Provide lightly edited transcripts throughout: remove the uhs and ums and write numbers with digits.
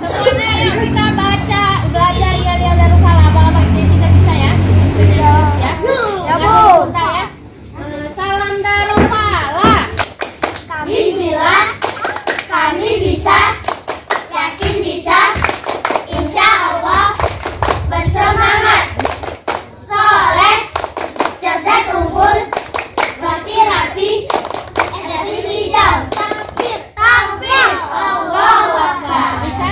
Semuanya yuk kita baca, belajar Yal-Yal Darussalam. Abang-abang itu bisa ya? Ya. Ya Bu. Ya. Salam Darussalam. Bismillah, kami bisa, yakin bisa, insya Allah, bersemangat, soleh, cerdas unggul, bersih rapi, energi hijau, takbir, takbir, Allahu Akbar. Bisa?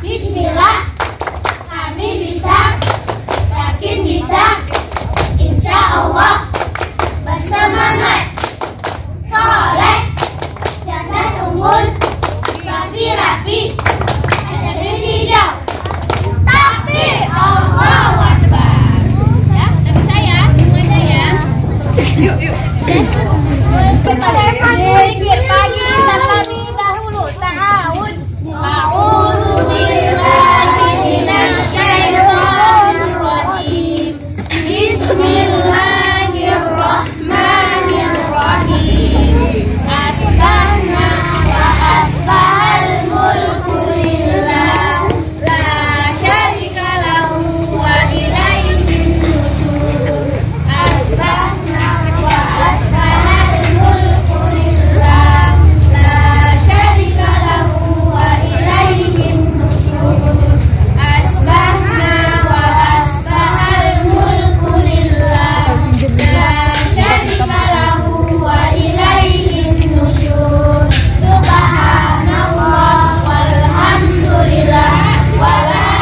Bismillah, kami bisa, yakin bisa, insya Allah, bersemangat, soleh, cerdas unggul, bersih rapi, energi hijau, takbir, Allahu Akbar. Ya, udah bisa ya? Semuanya ya? Yuk. Kita zikir pagi terlebih dahulu. Ta'awudz. A'udzu billahi minasy syaithanir rajim. Bismillahirrahmanirrahim. Asbahna wa asbahal mulku lillah, la syarika lahu wa ilaihin nusyur. Asbahna wa asbahal mulku lillah, la syarika lahu wa ilaihin nusyur. Asbahna wa asbahal mulku lillah, la syarika lahu wa ilaihin nusyur. Subhanallah walhamdulillah wa la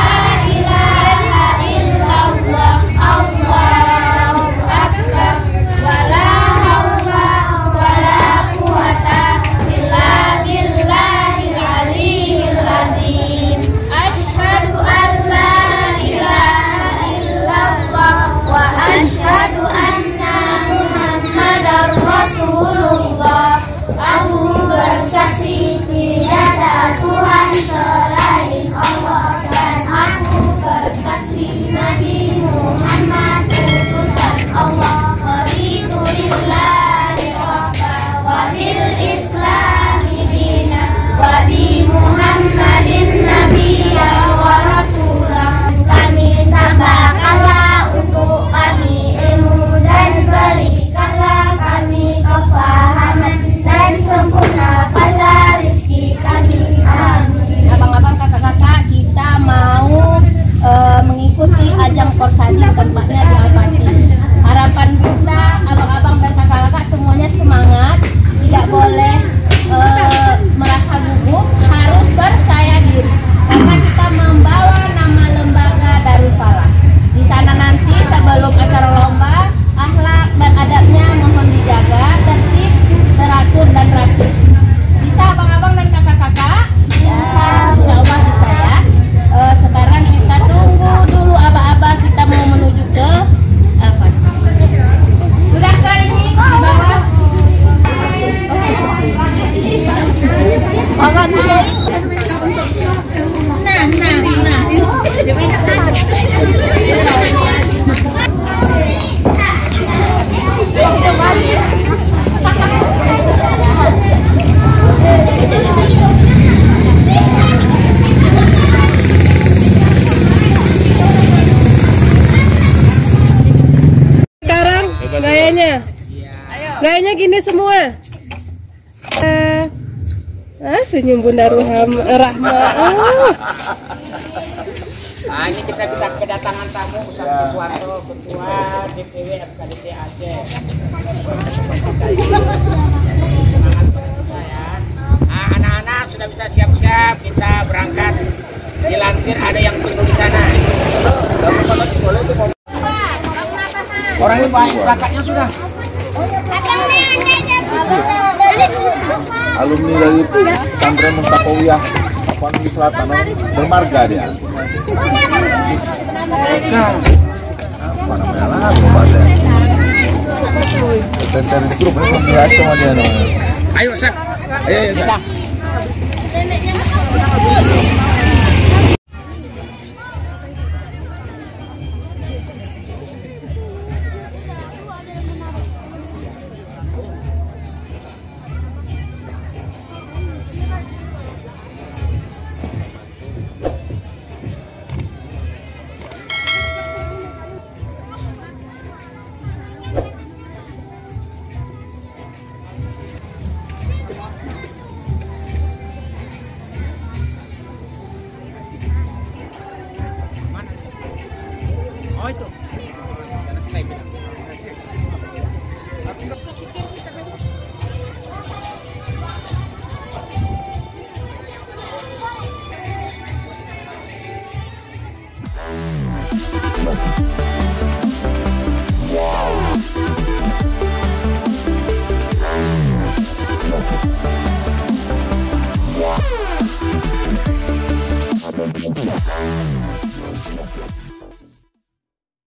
ilaha illallah, Allahu akbar, wa la haula wa la quwata illa billahil aliyyil azim. Asyhadu an la ilaha illallah wa asyhadu anna Muhammadar Rasulullah. Aku bersaksi tidak ada Tuhan selain Allah, dan aku bersaksi Nabi Muhammad utusan Allah. Raditu lillahi rabba wa bil islami dina wa bi Muhammadin nabiyya wa rasulah. Kami tambahkanlah untuk kami ilmu dan berikanlah kami kefahaman dan sempurnakanlah rezeki kami. Amin. Abang-abang, kakak-kakak, kita mau mengikuti ajang Korsadi, tempatnya di Al-Fatih. Harapan kita, abang-abang dan kakak-kakak semuanya semangat, tidak boleh merasa gugup, harus percaya diri, karena kita membawa nama lembaga Darussalam. Di sana nanti sebelum acara lomba, akhlak dan adabnya mohon dijaga, tertib, teratur dan rapi. Bisa abang-abang dan kakak-kakak? Bisa, insya Allah bisa ya. Sekarang kita tunggu dulu aba-aba, kita mau menuju ke apa? Sudah ke ini di bawah? Oke. Sekarang gayanya gini semua. Senyum Bunda Rahma. Ini kita kedatangan tamu Ustaz Suwarto, Ketua DPW FKDP Aceh. Semangat kita ya. Anak-anak sudah bisa siap-siap, kita berangkat. Dilansir ada yang tunggu di sana. Orang ini baik, berangkatnya sudah. Alumni dari pesantren Mustaqawiyah Tapanuli Selatan, bermarga dia. Apa namanya lah, lupa saya. Saya di grup ini masih sama dia namanya. Ayo, Sak. Ayo, Sak.